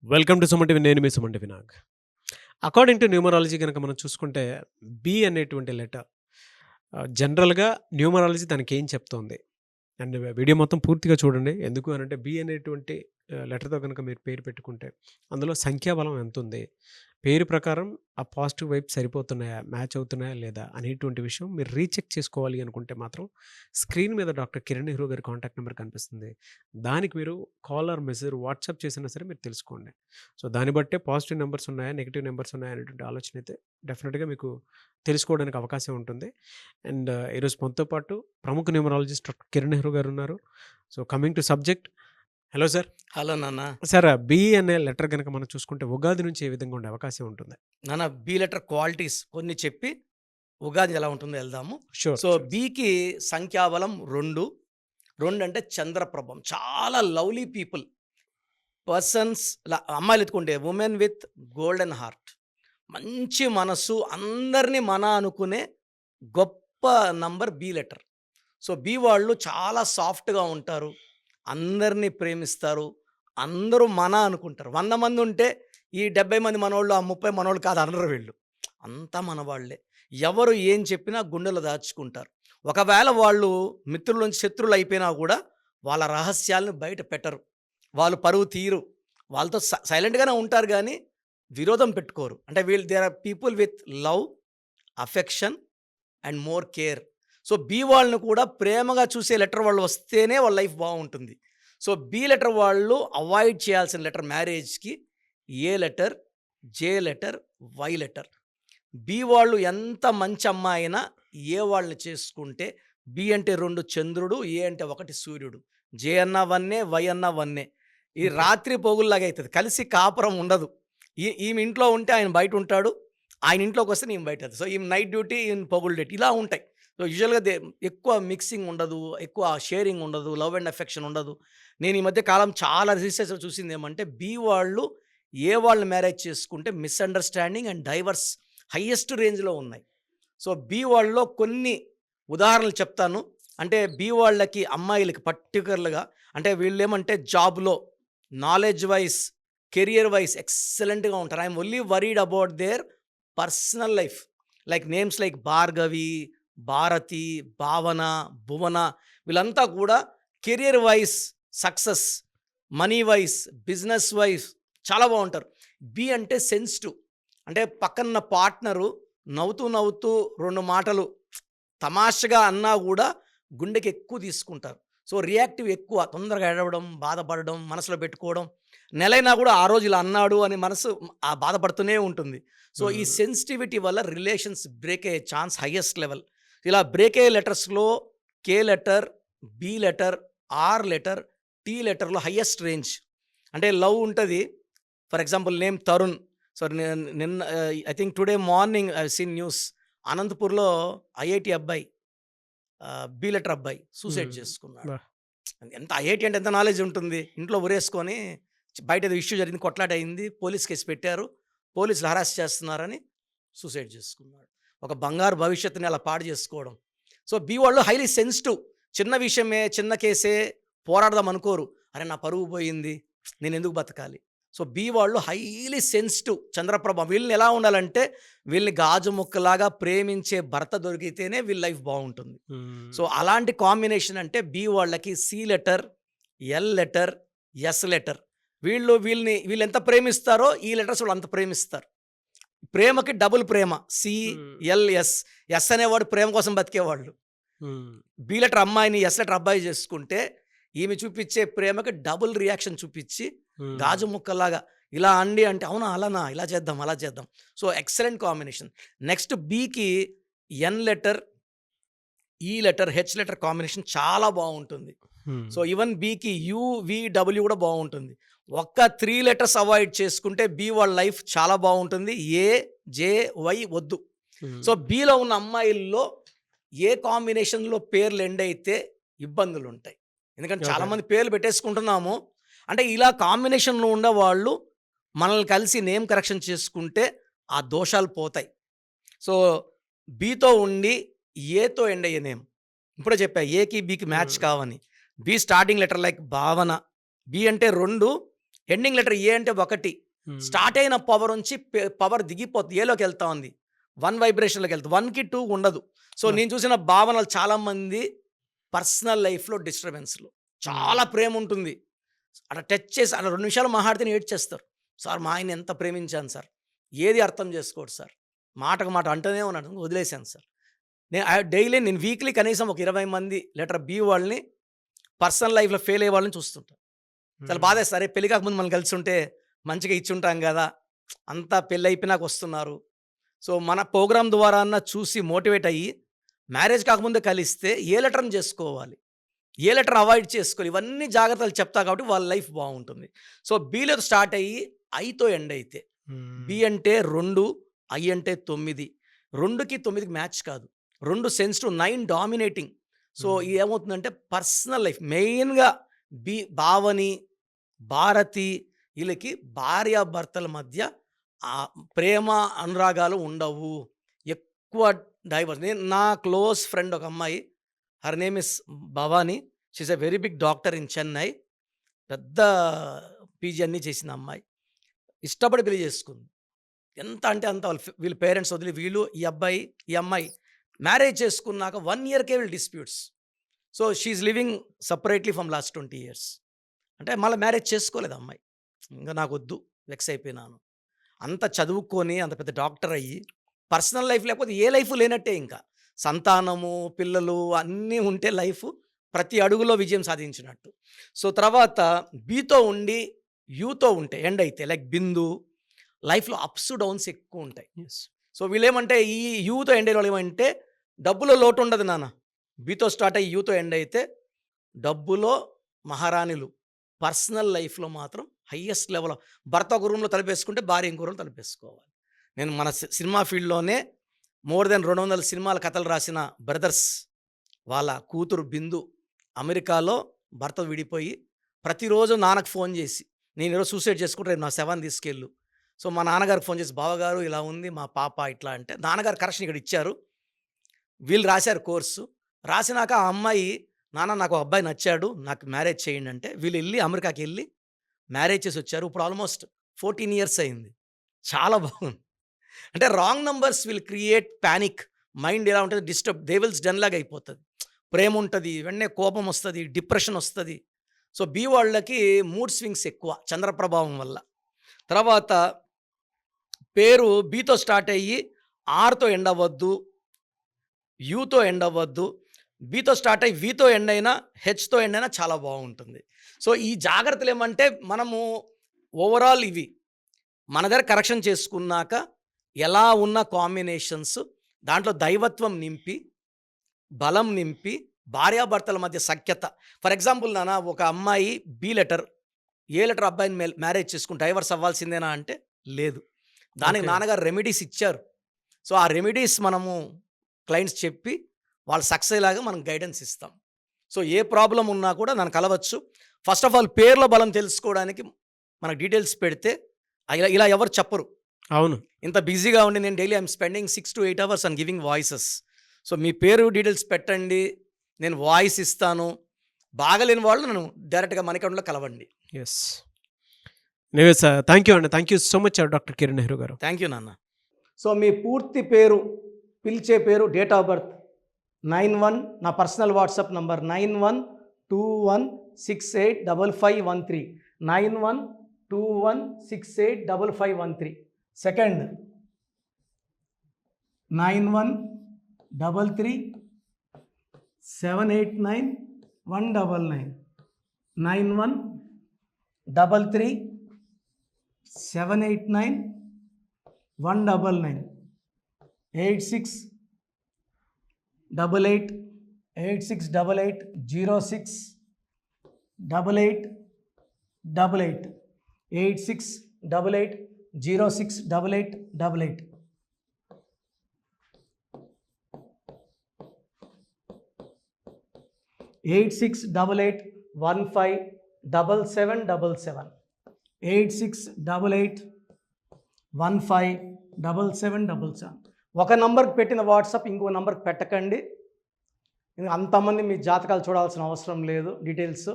Welcome to Suman TV. నేను మీ Suman TV Nag. According to numerology గనక మనం చూసుకుంటే బి అనేటువంటి లెటర్ జనరల్‌గా న్యూమరాలజీ దానికేం చెప్తోంది? అండ్ వీడియో మొత్తం పూర్తిగా చూడండి. ఎందుకు అనంటే బి అనేటువంటి లెటర్‌తో గనుక మీరు పేరు పెట్టుకుంటే అందులో సంఖ్యాబలం ఎంతుంది? పేరు ప్రకారం ఆ పాజిటివ్ వైబ్స్ సరిపోతున్నాయా? మ్యాచ్ అవుతున్నాయా? లేదా? అనేటువంటి విషయం మీరు రీచెక్ చేసుకోవాలి అనుకుంటే మాత్రం స్క్రీన్ మీద డాక్టర్ కిరణ్ నెహ్రూ గారి కాంటాక్ట్ నెంబర్ కనిపిస్తుంది. దానికి మీరు కాల్ ఆర్ మెసేజ్ వాట్సాప్ చేసినా సరే మీరు తెలుసుకోండి. సో, దాన్ని బట్టే పాజిటివ్ నంబర్స్ ఉన్నాయా? నెగెటివ్ నంబర్స్ ఉన్నాయా? అనేటువంటి ఆలోచన అయితే డెఫినిట్‌గా మీకు తెలుసుకోవడానికి అవకాశం ఉంటుంది. అండ్ ఈరోజు మనతో పాటు ప్రముఖ న్యూమరాలజిస్ట్ డాక్టర్ కిరణ్ నెహ్రూ గారు ఉన్నారు. So, coming to subject. Hello sir. Hello నాన్న. సార్, బి అనే లెటర్ గనక మనం చూసుకుంటే ఉగాది నుంచి ఏ విధంగా ఉండే అవకాశం ఉంటుంది? నాన్న, బి లెటర్ క్వాలిటీస్ కొన్ని చెప్పి ఉగాది ఎలా ఉంటుందో వెళ్దాము. షూర్. So sure. బికి సంఖ్యాబలం 2. 2 అంటే చంద్రప్రభం. చాలా లవ్లీ పీపుల్ పర్సన్స్. అమ్మాయిలు ఎత్తుకుంటే ఉమెన్ విత్ గోల్డెన్ హార్ట్. మంచి మనసు, అందరినీ మన అనుకునే గొప్ప number B letter. So B వాళ్ళు చాలా సాఫ్ట్గా ఉంటారు, అందరినీ ప్రేమిస్తారు, అందరూ మన అనుకుంటారు. 100 మంది ఉంటే ఈ 70 మంది మనోళ్ళు, ఆ 30 మనోళ్ళు కాదు అనరు వీళ్ళు. అంతా మన వాళ్ళే. ఎవరు ఏం చెప్పినా గుండెలో దాచుకుంటారు. ఒకవేళ వాళ్ళు మిత్రుల నుంచి శత్రువులు అయిపోయినా కూడా వాళ్ళ రహస్యాలను బయట పెట్టరు. వాళ్ళు పరువు తీరు. వాళ్ళతో సైలెంట్గానే ఉంటారు కానీ విరోధం పెట్టుకోరు. అంటే వీళ్ళు there are people with love, affection and more care. So B వాళ్ళని కూడా ప్రేమగా చూసే లెటర్ వాళ్ళు వస్తేనే వాళ్ళ లైఫ్ బాగుంటుంది. సో బి లెటర్ వాళ్ళు అవాయిడ్ చేయాల్సిన లెటర్ మ్యారేజ్కి A letter, J letter, Y letter. B వాళ్ళు ఎంత మంచి అమ్మాయి అయినా ఏ వాళ్ళని చేసుకుంటే బి అంటే 2 చంద్రుడు, ఏ అంటే 1 సూర్యుడు. జే అన్న వన్నే, వై అన్న వన్నే. ఈ ఓకే. రాత్రి పోగుల్లాగా అవుతుంది. కలిసి కాపురం ఉండదు. ఈమె ఇంట్లో ఉంటే ఆయన బయట ఉంటాడు, ఆయన ఇంట్లోకి వస్తే నేను బయట. సో ఈమె నైట్ డ్యూటీ, ఈయన పొగుల్ డ్యూటీ, ఇలా ఉంటాయి. సో యూజువల్గా ఎక్కువ మిక్సింగ్ ఉండదు, ఎక్కువ షేరింగ్ ఉండదు, లవ్ అండ్ అఫెక్షన్ ఉండదు. నేను ఈ మధ్య కాలం చాలా రీసెర్చ్ చూసింది ఏమంటే బి వాళ్ళు ఏ వాళ్ళని మ్యారేజ్ చేసుకుంటే మిస్అండర్స్టాండింగ్ అండ్ డైవర్స్ హయ్యెస్ట్ రేంజ్లో ఉన్నాయి. సో బి వాళ్ళలో కొన్ని ఉదాహరణలు చెప్తాను. అంటే బి వాళ్ళకి అమ్మాయిలకి పర్టికులర్గా, అంటే వీళ్ళు ఏమంటే జాబ్లో నాలెడ్జ్ వైజ్, కెరియర్ వైజ్ ఎక్సలెంట్గా ఉంటారు. I'm only worried about their personal life. Like names like Bhargavi, Bharati, Bhavana, Bhuvana, వీళ్ళంతా కూడా career wise success, money wise, business wise చాలా బాగుంటారు. బి అంటే సెన్సిటివ్. అంటే పక్కన పార్ట్నరు నవ్వుతూ నవ్వుతూ 2 మాటలు తమాషగా అన్నా కూడా గుండెకి ఎక్కువ తీసుకుంటారు. సో రియాక్టివ్ ఎక్కువ, తొందరగా ఏడవడం, బాధపడడం, మనసులో పెట్టుకోవడం. నెలైనా కూడా ఆ రోజు ఇలా అన్నాడు అని మనసు ఆ బాధపడుతూనే ఉంటుంది. సో ఈ హ్మ్. సెన్సిటివిటీ వల్ల రిలేషన్స్ బ్రేక్ అయ్యే ఛాన్స్ హైయెస్ట్ లెవెల్. ఇలా బ్రేక్ అయ్యే లెటర్స్లో K letter, B letter, R letter, T లెటర్లో హైయెస్ట్ రేంజ్. అంటే లవ్ ఉంటుంది. For example name Tarun. So నిన్న I think today morning I seen news. అనంతపూర్లో ఐఐటి అబ్బాయి, బి లెటర్ అబ్బాయి సూసైడ్ హ్మ్. చేసుకున్నాడు. బా! ఎంత ఐఐటి అంటే ఎంత నాలెడ్జ్ ఉంటుంది. ఇంట్లో ఉరేసుకొని బయట ఏదో ఇష్యూ జరిగింది, కొట్లాట అయింది, పోలీస్ కేసు పెట్టారు, పోలీసులు హరాస్ చేస్తున్నారని సూసైడ్ చేసుకున్నాడు. ఒక బంగారు భవిష్యత్తుని అలా పాడు చేసుకోవడం. సో బి వాళ్ళు హైలీ సెన్సిటివ్. చిన్న విషయమే, చిన్న కేసే పోరాడదాం అనుకోరు. అరే నా పరువు పోయింది, నేను ఎందుకు బతకాలి. సో బి వాళ్ళు హైలీ సెన్సిటివ్, చంద్రప్రభ. వీళ్ళని ఎలా ఉండాలంటే వీళ్ళని గాజు ముక్కలాగా ప్రేమించే భర్త దొరికితేనే వీళ్ళ లైఫ్ బాగుంటుంది. హ్మ్. సో అలాంటి కాంబినేషన్ అంటే బి వాళ్ళకి C letter, L letter, S letter. వీళ్ళు ఎంత ప్రేమిస్తారో ఈ లెటర్స్ వాళ్ళు అంత ప్రేమిస్తారు. ప్రేమకి డబుల్ ప్రేమ. C, hmm. L, S. S అనేవాడు ప్రేమ కోసం బతికేవాళ్ళు. హ్మ్. బి లెటర్ అమ్మాయిని ఎస్ లెటర్ అబ్బాయి చేసుకుంటే ఈమె చూపించే ప్రేమకి డబుల్ రియాక్షన్ చూపించి హ్మ్. గాజు ముక్కలాగా ఇలా అండి అంటే అవునా అలానా, ఇలా చేద్దాం అలా చేద్దాం. So excellent combination. నెక్స్ట్ బికి N letter, E letter, H letter combination చాలా బాగుంటుంది. హ్మ్. సో ఈవెన్ బికి యూ, వి, డబ్ల్యూ కూడా బాగుంటుంది. ఒక్క 3 లెటర్స్ అవాయిడ్ చేసుకుంటే బి వాళ్ళ లైఫ్ చాలా బాగుంటుంది. ఏ, జే, వై వద్దు. హ్మ్. సో బిలో ఉన్న అమ్మాయిల్లో ఏ కాంబినేషన్లో పేర్లు ఎండ్ అయితే ఇబ్బందులు ఉంటాయి. ఎందుకంటే ఓకే. చాలామంది పేర్లు పెట్టేసుకుంటున్నాము. అంటే ఇలా కాంబినేషన్లో ఉండేవాళ్ళు మనల్ని కలిసి నేమ్ కరెక్షన్ చేసుకుంటే ఆ దోషాలు పోతాయి. సో బితో ఉండి ఏతో ఎండ్ అయ్యే నేమ్ ఇప్పుడే చెప్పా, ఏకి బికి మ్యాచ్ హ్మ్. కావని. బి స్టార్టింగ్ లెటర్ లైక్ భావన. బి అంటే 2, ఎండింగ్ లెటర్ ఏ అంటే 1, స్టార్ట్ అయిన పవర్ నుంచి పవర్ దిగిపోతుంది, ఏలోకి వెళ్తా ఉంది, 1 వైబ్రేషన్లోకి వెళ్తుంది, 1కి 2 ఉండదు. సో నేను చూసిన భావనలు చాలామంది పర్సనల్ లైఫ్లో డిస్టర్బెన్స్లు, చాలా ప్రేమ ఉంటుంది, అలా టచ్ చేసి అలా 2 నిమిషాలు మాట్లాడితే ఏడ్చేస్తారు. సార్ మా ఆయన ఎంత ప్రేమించాను సార్, ఏది అర్థం చేసుకోడు సార్, మాటకు మాట అంటూనే ఉన్నాడు, వదిలేశాను సార్. నేను వీక్లీ కనీసం ఒక 20 మంది లెటర్ బి వాళ్ళని పర్సనల్ లైఫ్లో ఫెయిల్ అయ్యే వాళ్ళని చూస్తుంటాను. చాలా బాధేస్తారు, సరే పెళ్లి కాకముందు మనం కలిసి ఉంటే మంచిగా ఇచ్చి ఉంటాం కదా, అంతా పెళ్ళి అయిపోయినాక వస్తున్నారు. సో మన ప్రోగ్రామ్ ద్వారా అన్న చూసి మోటివేట్ అయ్యి మ్యారేజ్ కాకముందే కలిస్తే ఏ లెటర్ని చేసుకోవాలి, ఏ లెటర్ అవాయిడ్ చేసుకోవాలి, ఇవన్నీ జాగ్రత్తలు చెప్తా కాబట్టి వాళ్ళ లైఫ్ బాగుంటుంది. సో బీలో స్టార్ట్ అయ్యి ఐతో ఎండ్ అయితే, బి అంటే 2, ఐ అంటే 9, 2కి 9కి మ్యాచ్ కాదు, 2 సెన్సిటివ్, 9 డామినేటింగ్. సో ఇది ఏమవుతుందంటే పర్సనల్ లైఫ్ మెయిన్గా భావని, భారతి వీళ్ళకి భార్యాభర్తల మధ్య ప్రేమ అనురాగాలు ఉండవు, ఎక్కువ డైవర్స్. నా క్లోజ్ ఫ్రెండ్ ఒక అమ్మాయి, her name is Bhavani, she's a very big doctor in Chennai, పెద్ద పీజీ అన్నీ చేసిన అమ్మాయి, ఇష్టపడి పెళ్లి చేసుకుంది. ఎంత అంటే అంత వీళ్ళ పేరెంట్స్ వదిలి వీళ్ళు ఈ అమ్మాయి మ్యారేజ్ చేసుకున్నాక 1 ఇయర్కే వీళ్ళు disputes. So she's living separately from last 20 years. అంటే మళ్ళీ మ్యారేజ్ చేసుకోలేదు అమ్మాయి, ఇంకా నాకు వద్దు, వెక్స్ అయిపోయినాను. అంత చదువుకొని అంత పెద్ద డాక్టర్ అయ్యి పర్సనల్ లైఫ్ లేకపోతే ఏ లైఫ్ లేనట్టే, ఇంకా సంతానము పిల్లలు అన్నీ ఉంటే లైఫ్ ప్రతి అడుగులో విజయం సాధించినట్టు. సో తర్వాత బీతో ఉండి యూతో ఉంటే ఎండ్ అయితే లైక్ బిందు, లైఫ్లో అప్స్ డౌన్స్ ఎక్కువ ఉంటాయి. సో వీళ్ళేమంటే ఈ యూతో ఎండ్ అయిన వాళ్ళు ఏమంటే డబ్బులో లోటు ఉండదు నాన్న, బీతో స్టార్ట్ అయ్యి యూతో ఎండ్ అయితే డబ్బులో మహారాణులు, పర్సనల్ లైఫ్లో మాత్రం హయ్యెస్ట్ లెవెల్. భర్త ఒక రూమ్లో తలపేసుకుంటే భార్య ఇంకో రూమ్లో తలపేసుకోవాలి. నేను మన సినిమా ఫీల్డ్లోనే మోర్ దెన్ 200 సినిమాల కథలు రాసిన బ్రదర్స్ వాళ్ళ కూతురు బిందు అమెరికాలో భర్త విడిపోయి ప్రతిరోజు నాన్నకు ఫోన్ చేసి, నేను ఈరోజు సూసైడ్ చేసుకుంటే రేపు నా శవాన్ని తీసుకెళ్ళు. సో మా నాన్నగారికి ఫోన్ చేసి, బావగారు ఇలా ఉంది మా పాప ఇట్లా అంటే, నాన్నగారు కరెక్షన్ ఇక్కడ ఇచ్చారు, వీళ్ళు రాశారు కోర్సు. రాసినాక ఆ అమ్మాయి, నాన్న నాకు ఒక అబ్బాయి నచ్చాడు, నాకు మ్యారేజ్ చేయండి అంటే వీళ్ళు వెళ్ళి అమెరికాకి వెళ్ళి మ్యారేజ్ చేసి వచ్చారు. ఇప్పుడు ఆల్మోస్ట్ 14 years అయింది. చాలా బాగుంది. అంటే wrong numbers will create panic, mind ఎలా ఉంటుంది డిస్టర్బ్, డెవిల్స్ డెన్ లాగా అయిపోతుంది, ప్రేమ ఉంటుంది, వెంటనే కోపం వస్తుంది, డిప్రెషన్ వస్తుంది. సో బి వాళ్ళకి మూడ్ స్వింగ్స్ ఎక్కువ చంద్ర ప్రభావం వల్ల. తర్వాత పేరు బీతో స్టార్ట్ అయ్యి ఆర్తో ఎండ్ అవ్వద్దు, యూతో ఎండ్ అవ్వద్దు, బీతో స్టార్ట్ అయ్యి వీతో ఎండ్ అయినా హెచ్తో ఎండ్ అయినా చాలా బాగుంటుంది. సో ఈ జాగ్రత్తలు ఏమంటే మనము ఓవరాల్ ఇవి మన దగ్గర కరెక్షన్ చేసుకున్నాక ఎలా ఉన్న కాంబినేషన్స్ దాంట్లో దైవత్వం నింపి, బలం నింపి, భార్యాభర్తల మధ్య సఖ్యత. ఫర్ ఎగ్జాంపుల్ నాన్న, ఒక అమ్మాయి బి లెటర్ ఏ లెటర్ అబ్బాయిని మ్యారేజ్ చేసుకుని డైవర్స్ అవ్వాల్సిందేనా అంటే లేదు, దానికి నాన్నగారు రెమెడీస్ ఇచ్చారు. సో ఆ రెమెడీస్ మనము క్లయింట్స్ చెప్పి వాళ్ళు సక్సెస్ అయ్యేలాగా మనం గైడెన్స్ ఇస్తాం. సో ఏ ప్రాబ్లం ఉన్నా కూడా నన్ను కలవచ్చు. ఫస్ట్ ఆఫ్ ఆల్ పేర్ల బలం తెలుసుకోవడానికి మనకు డీటెయిల్స్ పెడితే ఇలా ఎవరు చెప్పరు. అవును, ఇంత బిజీగా ఉండి నేను daily I'm spending 6 to 8 hours and giving voices. So మీ పేరు డీటెయిల్స్ పెట్టండి, నేను వాయిస్ ఇస్తాను. బాగలేని వాళ్ళు నన్ను డైరెక్ట్గా మణికంఠలో కలవండి. ఎస్, నేవే సార్, థ్యాంక్ యూ అండి, thank you so much doctor Kiran Nehru గారు. థ్యాంక్ యూ నాన్న. సో మీ పూర్తి పేరు, పిలిచే పేరు, డేట్ ఆఫ్ బర్త్ 91, నా personal WhatsApp number 9121685513, 9121685513. Second 9133789199, 9133789199, 8688068888, 8688068888. Eight 8688157777, 8688157777. ఒక నంబర్కి పెట్టిన వాట్సాప్ ఇంకో నంబర్కి పెట్టకండి, అంతమంది మీ జాతకాలు చూడాల్సిన అవసరం లేదు. డీటెయిల్స్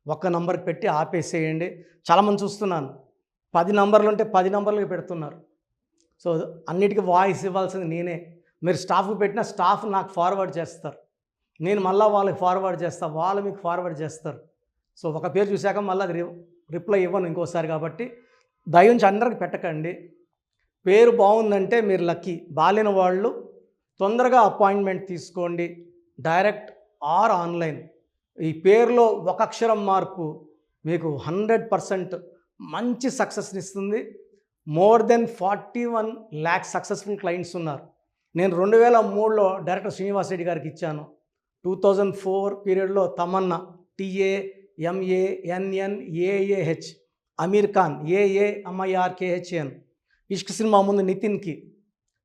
ఒక్క నంబర్కి పెట్టి ఆపేసేయండి. చాలామంది చూస్తున్నాను 10 నంబర్లు ఉంటే 10 నంబర్లకి పెడుతున్నారు. సో అన్నిటికీ వాయిస్ ఇవ్వాల్సింది నేనే. మీరు స్టాఫ్కి పెట్టిన స్టాఫ్ నాకు ఫార్వర్డ్ చేస్తారు. నేను మళ్ళీ వాళ్ళకి ఫార్వర్డ్ చేస్తా, వాళ్ళు మీకు ఫార్వర్డ్ చేస్తారు. సో ఒక పేరు చూశాక మళ్ళీ అది రిప్లై ఇవ్వను ఇంకోసారి. కాబట్టి దయించి అందరికి పెట్టకండి. పేరు బాగుందంటే మీరు లక్కీ. బాలేని వాళ్ళు తొందరగా అపాయింట్మెంట్ తీసుకోండి, డైరెక్ట్ ఆర్ ఆన్లైన్. ఈ పేరులో ఒక అక్షరం మార్పు మీకు 100% మంచి సక్సెస్ని ఇస్తుంది. More than 41 lakhs successful clients ఉన్నారు. నేను 2003లో డైరెక్టర్ శ్రీనివాస్ రెడ్డి గారికి ఇచ్చాను. 2004 పీరియడ్లో తమన్నా TAMANNAAH, అమీర్ ఖాన్ AAMIRKHAN, ఇష్క్ సినిమా ముందు నితిన్కి,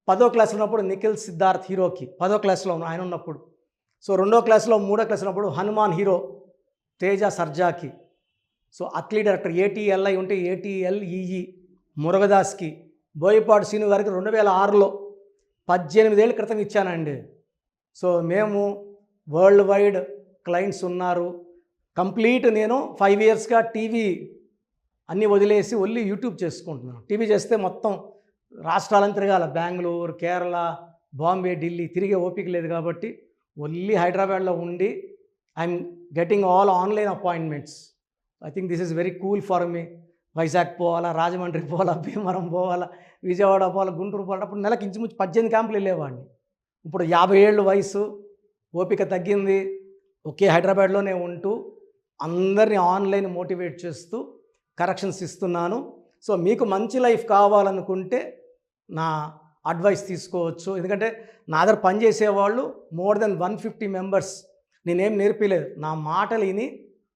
10వ క్లాస్ ఉన్నప్పుడు నిఖిల్ సిద్ధార్థ్ హీరోకి, 10వ క్లాస్లో ఆయన ఉన్నప్పుడు. సో 2వ క్లాస్లో 3వ క్లాస్ ఉన్నప్పుడు హనుమాన్ హీరో తేజ సర్జాకి. సో అథ్లీ డైరెక్టర్ ATLI ఉంటే ATLEE మురుగదాస్కి, బోయపాటి శ్రీను గారికి 2006లో 18 ఏళ్ళ క్రితం ఇచ్చానండి. సో మేము వరల్డ్ వైడ్ క్లయింట్స్ ఉన్నారు. కంప్లీట్ నేను 5 ఇయర్స్గా టీవీ అన్నీ వదిలేసి ఓన్లీ యూట్యూబ్ చేసుకుంటున్నాను. టీవీ చేస్తే మొత్తం రాష్ట్రాలను తిరగాల, బెంగళూరు, కేరళ, బాంబే, ఢిల్లీ తిరిగే ఓపిక లేదు. కాబట్టి ఓన్లీ హైదరాబాద్లో ఉండి I'm getting all online appointments. I think this is very cool for me. Vizag పోవాలా, రాజమండ్రి పోవాలా, భీమవరం పోవాలా, విజయవాడ పోవాలా, గుంటూరు పోవాలా. అప్పుడు నెలకి ఇంచుమించు 18 క్యాంపులు వెళ్ళేవాడిని. ఇప్పుడు 50 ఏళ్ళు వయసు, ఓపిక తగ్గింది. ఒకే హైదరాబాద్లోనే ఉంటూ అందరినీ ఆన్లైన్ మోటివేట్ చేస్తూ కరెక్షన్స్ ఇస్తున్నాను. సో మీకు మంచి లైఫ్ కావాలనుకుంటే నా అడ్వైస్ తీసుకోవచ్చు. ఎందుకంటే నా దగ్గర పనిచేసేవాళ్ళు మోర్ దెన్ 150 మెంబర్స్. నేనేం నేర్పిలేదు, నా మాటలు విని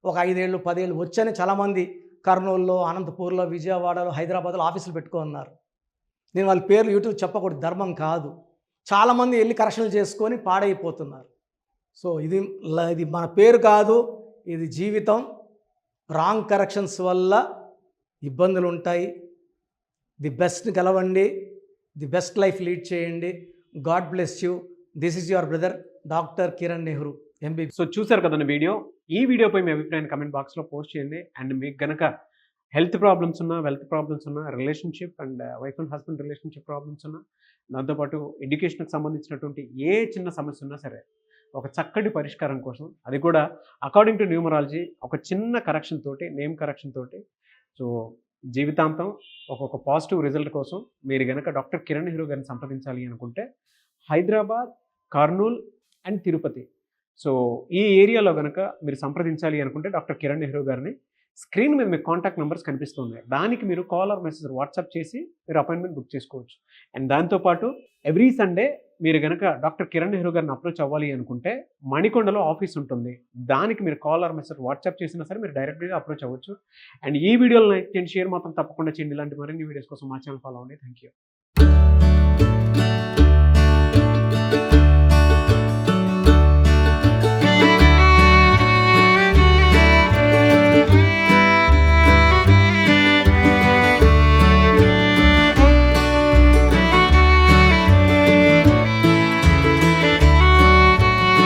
ఒక 5 ఏళ్ళు 10 ఏళ్ళు వచ్చని చాలామంది కర్నూలులో, అనంతపూర్లో, విజయవాడలో, హైదరాబాద్లో ఆఫీసులు పెట్టుకున్నారు. నేను వాళ్ళ పేర్లు యూట్యూబ్ చెప్పకూడదు, ధర్మం కాదు. చాలామంది వెళ్ళి కరెక్షన్లు చేసుకొని పాడైపోతున్నారు. సో ఇది మన పేరు కాదు, ఇది జీవితం. రాంగ్ కరెక్షన్స్ వల్ల ఇబ్బందులు ఉంటాయి. ది బెస్ట్ గెలవండి, ది బెస్ట్ లైఫ్ లీడ్ చేయండి. God bless you. This is your brother doctor Kiran Nehru MBBS. So చూసారు కదండి వీడియో. ఈ వీడియోపై మీ అభిప్రాయాన్ని కమెంట్ బాక్స్లో పోస్ట్ చేయండి. అండ్ మీకు కనుక హెల్త్ ప్రాబ్లమ్స్ ఉన్నా, వెల్త్ ప్రాబ్లమ్స్ ఉన్నా, relationship and wife and husband relationship problems ఉన్నా, దాంతోపాటు ఎడ్యుకేషన్కి సంబంధించినటువంటి ఏ చిన్న సమస్య ఉన్నా సరే ఒక చక్కటి పరిష్కారం కోసం, అది కూడా అకార్డింగ్ టు న్యూమరాలజీ, ఒక చిన్న కరెక్షన్ తోటి, నేమ్ కరెక్షన్ తోటి, సో జీవితాంతం ఒక పాజిటివ్ రిజల్ట్ కోసం మీరు కనుక డాక్టర్ కిరణ్ నెహ్రూ గారిని సంప్రదించాలి అనుకుంటే హైదరాబాద్, కర్నూల్ అండ్ తిరుపతి, సో ఈ ఏరియాలో కనుక మీరు సంప్రదించాలి అనుకుంటే డాక్టర్ కిరణ్ నెహ్రూ గారిని స్క్రీన్ మీద మీకు కాంటాక్ట్ నెంబర్స్ కనిపిస్తుంది. దానికి మీరు కాల్ ఆర్ మెసేజ్ వాట్సాప్ చేసి మీరు అపాయింట్మెంట్ బుక్ చేసుకోవచ్చు. అండ్ దాంతోపాటు ఎవ్రీ సండే మీరు కనుక డాక్టర్ కిరణ్ నెహ్రూ గారిని అప్రోచ్ అవ్వాలి అనుకుంటే మణికొండలో ఆఫీస్ ఉంటుంది. దానికి మీరు కాల్ ఆర్ మెసేజ్ వాట్సాప్ చేసినా సరే మీరు డైరెక్ట్గా అప్రోచ్ అవ్వచ్చు. అండ్ ఈ వీడియోలో లైక్ చేయండి, షేర్ మాత్రం తప్పకుండా చేయండి. ఇలాంటి మరిన్ని వీడియోస్ కోసం మా ఛానల్ ఫాలో అవ్వండి. Thank you.